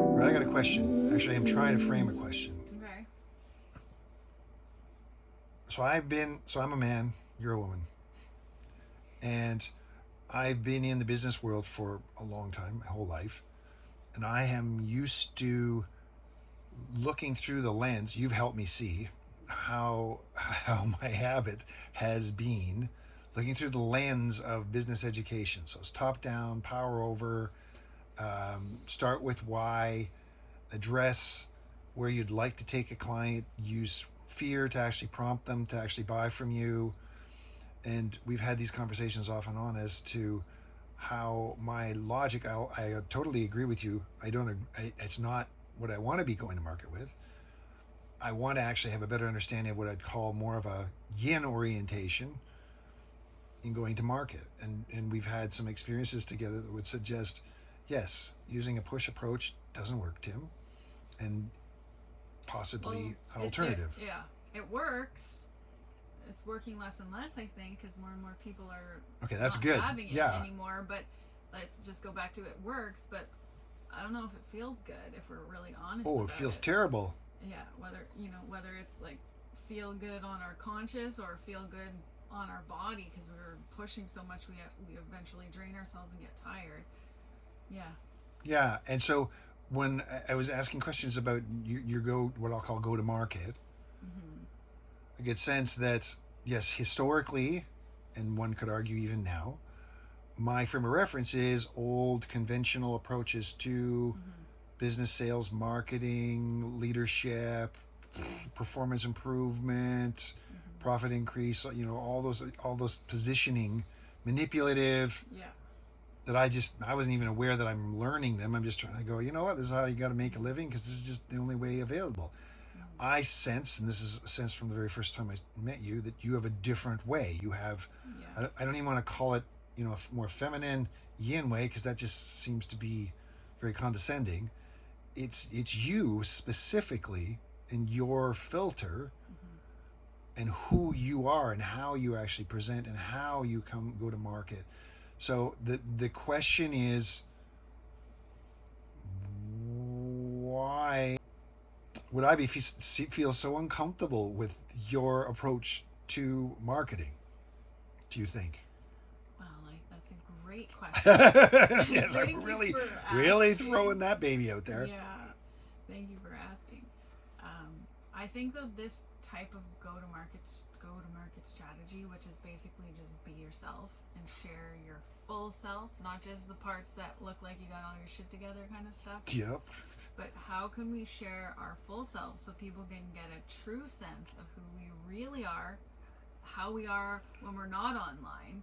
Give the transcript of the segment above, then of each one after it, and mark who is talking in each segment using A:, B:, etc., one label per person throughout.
A: Right, I got a question. Actually, I'm trying to frame a question.
B: Okay.
A: So I'm a man, you're a woman, and I've been in the business world for a long time, my whole life, and I am used to looking through the lens. You've helped me see how my habit has been looking through the lens of business education. So it's top down, power over, start with why, address where you'd like to take a client, use fear to actually prompt them to actually buy from you. And we've had these conversations off and on as to how my logic, I totally agree with you. It's not what I want to be going to market with. I want to actually have a better understanding of what I'd call more of a yin orientation in going to market. And we've had some experiences together that would suggest, yes, using a push approach doesn't work, Tim, and
B: Well,
A: possibly an
B: it
A: alternative.
B: yeah, it works. It's working less and less, I think, because more and more people are
A: Okay, that's
B: not
A: good.
B: having it
A: Yeah.
B: anymore. But let's just go back to it works. But I don't know if it feels good if we're really honest
A: Oh, it
B: about
A: feels
B: it.
A: terrible.
B: Yeah, whether it's like feel good on our conscious or feel good on our body because we're pushing so much we eventually drain ourselves and get tired. Yeah.
A: Yeah, and so when I was asking questions about your go, what I'll call go to market,
B: Mm-hmm.
A: I get sense that yes, historically, and one could argue even now, my frame of reference is old conventional approaches to
B: Mm-hmm.
A: business sales, marketing, leadership, performance improvement,
B: Mm-hmm.
A: profit increase. You know, all those positioning, manipulative.
B: Yeah.
A: That I wasn't even aware that I'm learning them. I'm just trying to go. You know what? This is how you got to make a living because this is just the only way available.
B: Mm-hmm.
A: I sense, and this is a sense from the very first time I met you, that you have a different way. You have,
B: Yeah.
A: I don't even want to call it, a more feminine yin way because that just seems to be very condescending. It's you specifically and your filter
B: Mm-hmm.
A: and who you are and how you actually present and how you go to market. So the question is, why would I feel so uncomfortable with your approach to marketing? Do you think?
B: Well, that's a great question.
A: Yes, I'm
B: Thank you
A: really,
B: for
A: really
B: asking.
A: throwing that baby out there.
B: Yeah, thank you for asking. I think that this type of go to market strategy, which is basically just be yourself and share your full self, not just the parts that look like you got all your shit together kind of stuff.
A: Yep.
B: But how can we share our full self so people can get a true sense of who we really are, how we are when we're not online,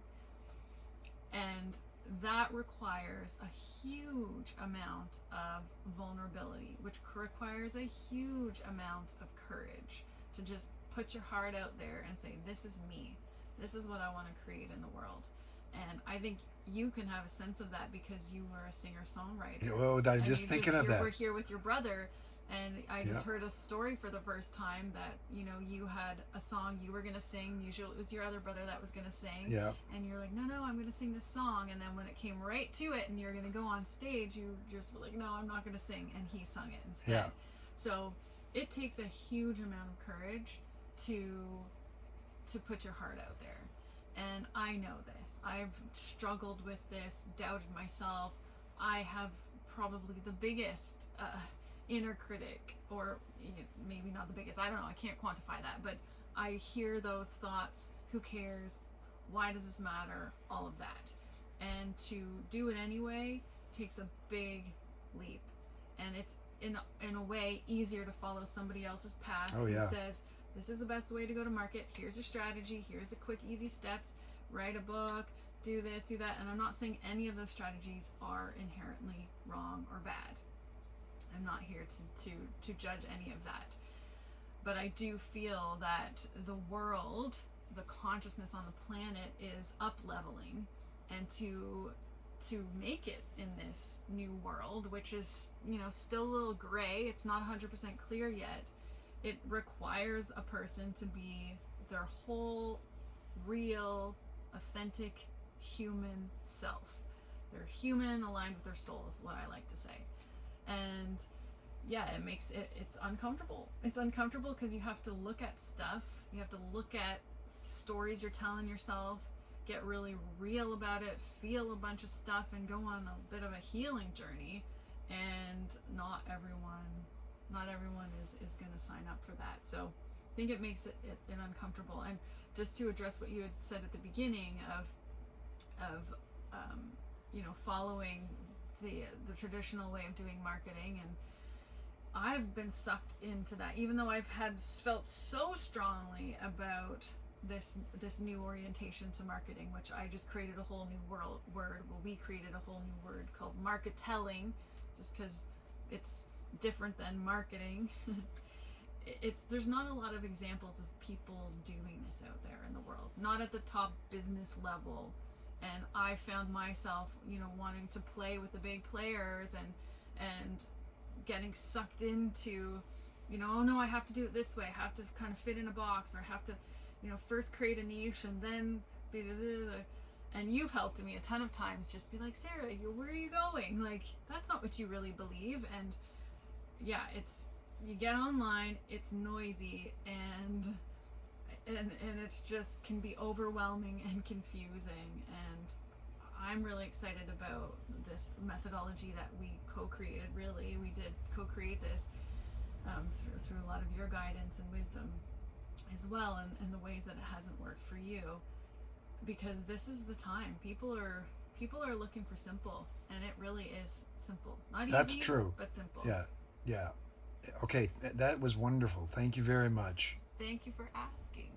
B: and that requires a huge amount of vulnerability, which requires a huge amount of courage to just put your heart out there and say, this is me. This is what I want to create in the world. And I think you can have a sense of that because you were a singer
A: Yeah,
B: songwriter
A: well, I'm
B: and
A: just thinking of
B: you
A: that.
B: were here with your brother, and I
A: Yeah.
B: just heard a story for the first time that you had a song you were gonna sing. Usually it was your other brother that was gonna sing,
A: Yeah.
B: and you're like, no, I'm gonna sing this song. And then when it came right to it, and you're gonna go on stage, you just were like, no, I'm not gonna sing, and he sung it
A: Yeah.
B: instead. So it takes a huge amount of courage to put your heart out there. And I know this. I've struggled with this, doubted myself. I have probably the biggest inner critic, or maybe not the biggest. I don't know. I can't quantify that. But I hear those thoughts. Who cares? Why does this matter? All of that. And to do it anyway takes a big leap. And it's in a way easier to follow somebody else's path
A: Oh
B: who
A: yeah.
B: says, this is the best way to go to market. Here's a strategy. Here's the quick, easy steps. Write a book. Do this, do that. And I'm not saying any of those strategies are inherently wrong or bad. I'm not here to judge any of that. But I do feel that the world, the consciousness on the planet is up leveling, and to make it in this new world, which is, still a little gray, it's not 100% clear yet. It requires a person to be their whole, real, authentic human self. They're human aligned with their soul, is what I like to say. And yeah, it's uncomfortable. It's uncomfortable because you have to look at stuff, you have to look at stories you're telling yourself, get really real about it, feel a bunch of stuff, and go on a bit of a healing journey. And not everyone is going to sign up for that. So I think it makes it uncomfortable. And just to address what you had said at the beginning of following the traditional way of doing marketing, and I've been sucked into that, even though I've felt so strongly about this new orientation to marketing, which I just created a whole new word. Well, we created a whole new word called marketelling, just because it's different than marketing. There's not a lot of examples of people doing this out there in the world, not at the top business level. And I found myself, wanting to play with the big players and getting sucked into, oh no, I have to do it this way. I have to kind of fit in a box, or I have to, first create a niche and then blah, blah, blah, blah. And you've helped me a ton of times just be like, Sarah, where are you going? Like, that's not what you really believe. And yeah, you get online, it's noisy, and it's just can be overwhelming and confusing. And I'm really excited about this methodology that we co-created. Really, we did co-create this through a lot of your guidance and wisdom as well, and the ways that it hasn't worked for you, because this is the time. People are looking for simple, and it really is simple. Not easy,
A: That's true.
B: but simple.
A: Yeah. Okay, that was wonderful. Thank you very much.
B: Thank you for asking.